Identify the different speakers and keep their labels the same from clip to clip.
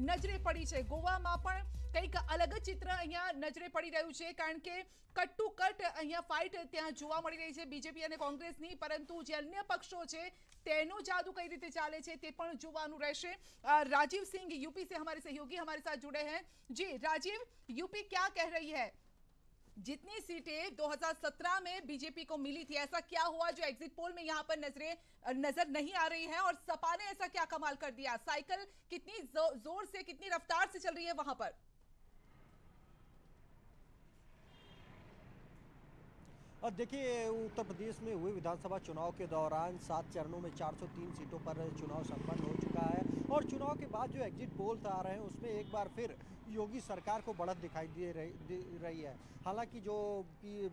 Speaker 1: નજરે પડી છે। ગોવામાં પણ કંઈક અલગ જ ચિત્ર અહીંયા નજરે પડી રહ્યું છે, કારણ કે કટ ટુ કટ અહીંયા ફાઇટ ત્યાં જોવા મળી રહી છે બીજેપી અને કોંગ્રેસની, પરંતુ જે અન્ય પક્ષો છે તેનો जादू कई रीते चाले छे ते पण जोवानुं रहेशे। राजीव सिंह यूपी से हमारे सहयोगी हमारे साथ जुड़े हैं। जी राजीव, यूपी क्या कह रही है? जितनी सीटें 2017 में बीजेपी को मिली थी, ऐसा क्या हुआ जो एग्जिट पोल में यहां पर नजर नहीं आ रही है, और सपा ने ऐसा क्या कमाल कर दिया? साइकिल कितनी जोर से, कितनी रफ्तार से चल रही है वहां पर?
Speaker 2: और देखिए, उत्तर प्रदेश में हुए विधानसभा चुनाव के दौरान 7 चरणों में 403 सीटों पर चुनाव संपन्न हो चुका है, और चुनाव के बाद जो एग्जिट पोल्स आ रहे हैं उसमें एक बार फिर योगी सरकार को बढ़त दिखाई दे रही है। हालांकि जो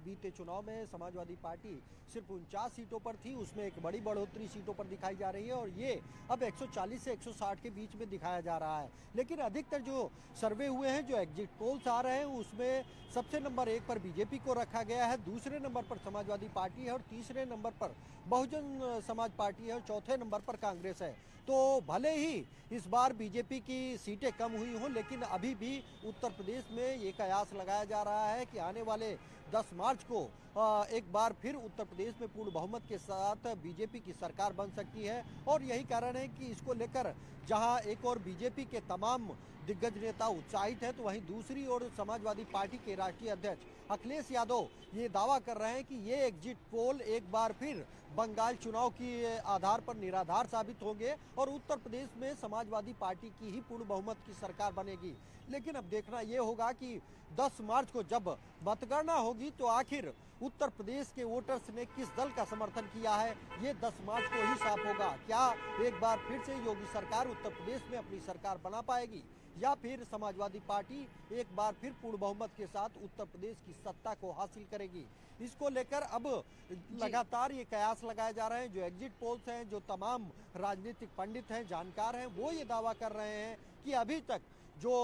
Speaker 2: बीते चुनाव में समाजवादी पार्टी सिर्फ 49 सीटों पर थी, उसमें एक बड़ी बढ़ोतरी सीटों पर दिखाई जा रही है, और ये अब 140 से 160 के बीच में दिखाया जा रहा है। लेकिन अधिकतर जो सर्वे हुए हैं, जो एग्जिट पोल्स आ रहे हैं, उसमें सबसे नंबर 1 पर बीजेपी को रखा गया है, दूसरे नंबर पर समाजवादी पार्टी है, और तीसरे नंबर पर बहुजन समाज पार्टी है, और चौथे नंबर पर कांग्रेस है। तो भले ही इस बार बीजेपी की सीटें कम हुई हों, लेकिन अभी भी उत्तर प्रदेश में ये कयास लगाया जा रहा है कि आने वाले 10 मार्च को एक बार फिर उत्तर प्रदेश में पूर्ण बहुमत के साथ बीजेपी की सरकार बन सकती है। और यही कारण है कि इसको लेकर जहां एक और बीजेपी के तमाम दिग्गज नेता उत्साहित हैं, तो वहीं दूसरी ओर समाजवादी पार्टी के राष्ट्रीय अध्यक्ष अखिलेश यादव ये दावा कर रहे हैं कि ये एग्जिट पोल एक बार फिर बंगाल चुनाव के आधार पर निराधार साबित होंगे, और उत्तर प्रदेश में समाजवादी पार्टी की ही पूर्ण बहुमत की सरकार बनेगी। लेकिन अब देखना ये होगा कि 10 मार्च को जब मतगणना होगी तो आखिर उत्तर प्रदेश के वोटर्स ने किस दल का समर्थन किया है, ये 10 मार्च को ही साफ होगा। क्या एक बार फिर से योगी सरकार उत्तर प्रदेश में अपनी सरकार बना पाएगी, या फिर समाजवादी पार्टी एक बार फिर पूर्ण बहुमत के साथ उत्तर प्रदेश की सत्ता को हासिल करेगी? इसको लेकर अब लगातार ये कयास लगाए जा रहे हैं। जो एग्जिट पोल्स हैं, जो तमाम राजनीतिक पंडित हैं, जानकार हैं, वो ये दावा कर रहे हैं कि अभी तक जो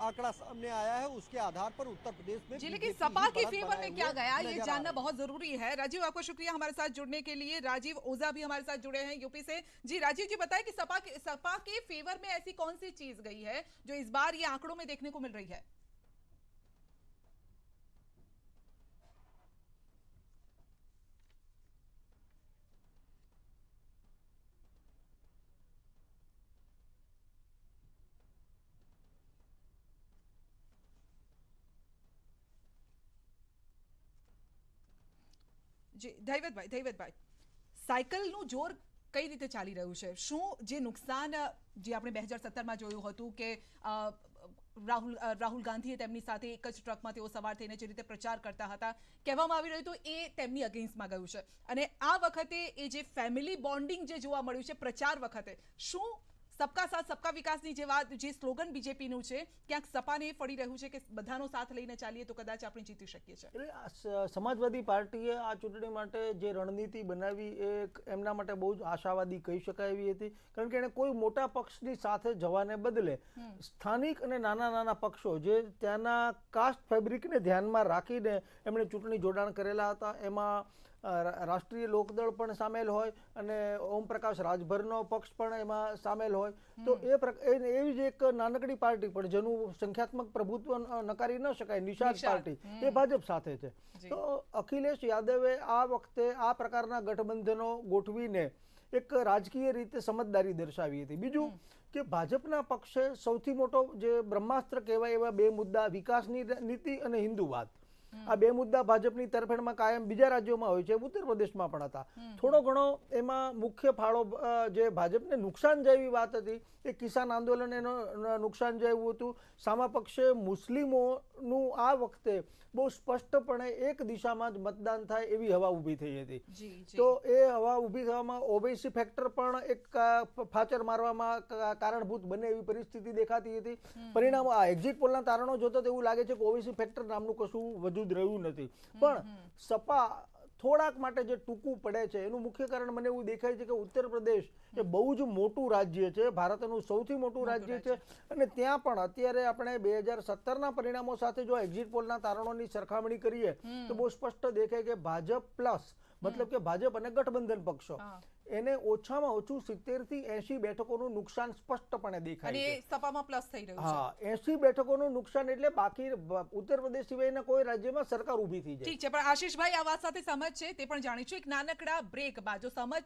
Speaker 2: आंकड़ा सामने आया है उसके आधार पर उत्तर प्रदेश में
Speaker 1: जी, लेकिन सपा के फेवर में क्या गया ये जानना बहुत जरूरी है। राजीव, आपका शुक्रिया हमारे साथ जुड़ने के लिए। राजीव ओझा भी हमारे साथ जुड़े हैं यूपी से। जी राजीव जी, बताएं कि सपा के फेवर में ऐसी कौन सी चीज गई है जो इस बार ये आंकड़ों में देखने को मिल रही है? जी ધૈવતભાઈ, સાયકલનું જોર કઈ રીતે ચાલી રહ્યું છે? શું જે નુકસાન જે આપણે 2017માં જોયું હતું કે રાહુલ ગાંધીએ તેમની સાથે એક જ ટ્રકમાં તેઓ સવાર થઈને જે રીતે પ્રચાર કરતા હતા, કહેવામાં આવી રહ્યું હતું એ તેમની અગેન્સ્ટમાં ગયું છે, અને આ વખતે એ જે ફેમિલી બોન્ડિંગ જે જોવા મળ્યું છે પ્રચાર વખતે, શું सबका साथ सबका विकासनी जे વાત, જે સ્લોગન બીજેપીનું છે, ક્યાંક સપાને ફળી રહ્યું છે કે બધાનો સાથ લઈને ચાલીએ તો કદાચ આપણે જીતી શકીએ છીએ?
Speaker 3: એટલે સમાજવાદી પાર્ટીએ આ ચૂંટણી માટે જે રણનીતિ બનાવી એ એમના માટે બહુ જ આશાવાદી કહી શકાય એવી હતી, કારણ કે એણે કોઈ મોટા પક્ષની સાથે જવાને બદલે સ્થાનિક અને નાના નાના પક્ષો જે ત્યાંના કાસ્ટ ફેબ્રિકને ધ્યાનમાં રાખીને એમણે ચૂંટણી જોડાણ કરેલા હતા। એમાં રાષ્ટ્રીય લોકદળ પણ સામેલ હોય અને ઓમ પ્રકાશ રાજભરનો પક્ષ પણ એમાં સામેલ હોય, તો એવી જ એક નાનકડી પાર્ટી પણ જેનું સંખ્યાત્મક પ્રભુત્વ નકારી ન શકાય, નિષાદ પાર્ટી, એ ભાજપ સાથે છે। તો અખિલેશ યાદવે આ વખતે આ પ્રકારના ગઠબંધનો ગોઠવીને એક રાજકીય રીતે સમજદારી દર્શાવી હતી। બીજું કે ભાજપના પક્ષે સૌથી મોટો જે બ્રહ્માસ્ત્ર કહેવાય એવા બે મુદ્દા, વિકાસની નીતિ અને હિન્દુવાદ, આ બે મુદ્દા ભાજપની તરફેણમાં કાયમ બીજા રાજ્યોમાં હોય છે, ઉત્તર પ્રદેશમાં પણ હતા। થોડો ઘણો એમાં મુખ્ય ફાળો જે ભાજપને નુકસાન જેવી વાત હતી એ કિસાન આંદોલન એનું નુકસાન જેવું હતું। સામા પક્ષે મુસ્લિમોનું આ વખતે બહુ સ્પષ્ટપણે એક દિશામાં જ મતદાન થાય એવી હવા ઊભી થઈ હતી। તો એ હવા ઊભી થવામાં ઓબીસી ફેક્ટર પણ એક ફાચર મારવામાં કારણભૂત બને એવી પરિસ્થિતિ દેખાતી હતી। પરિણામ આ એક્ઝિટ પોલના તારણો જોતા તો એવું લાગે છે કે ઓબીસી ફેક્ટર નામનું કશું વજૂદ રહ્યું નથી। પણ સપા થોડાક માટે જે ટૂંકું પડે છે એનું મુખ્ય કારણ મને એવું દેખાય છે કે ઉત્તર પ્રદેશ એ બહુ જ મોટું રાજ્ય છે, ભારતનું સૌથી મોટું રાજ્ય છે, અને ત્યાં પણ અત્યારે આપણે 2017ના પરિણામો સાથે જો એક્ઝિટ પોલના તારણોની સરખામણી કરીએ તો બહુ સ્પષ્ટ દેખાય કે ભાજપ પ્લસ, મતલબ કે ભાજપ અને ગઠબંધન પક્ષો એને ઓછામાં ઓછું 70 થી 80 બેઠકોનું નુકસાન સ્પષ્ટપણે
Speaker 1: અને
Speaker 3: દેખાય
Speaker 1: એ
Speaker 3: છે.
Speaker 1: સપામાં પ્લસ થઈ રહ્યું છે.
Speaker 3: હા, 80 બેઠકોનું નુકસાન એટલે બાકી ઉત્તર પ્રદેશ સિવાયના કોઈ રાજ્યમાં સરકાર ઊભી થઈ જાય.
Speaker 1: ઠીક છે, પણ આશીષભાઈ આ વાત સાથે સમજ છે તે પણ જાણીશું. એક નાનકડા બ્રેક બાદ જો સમજ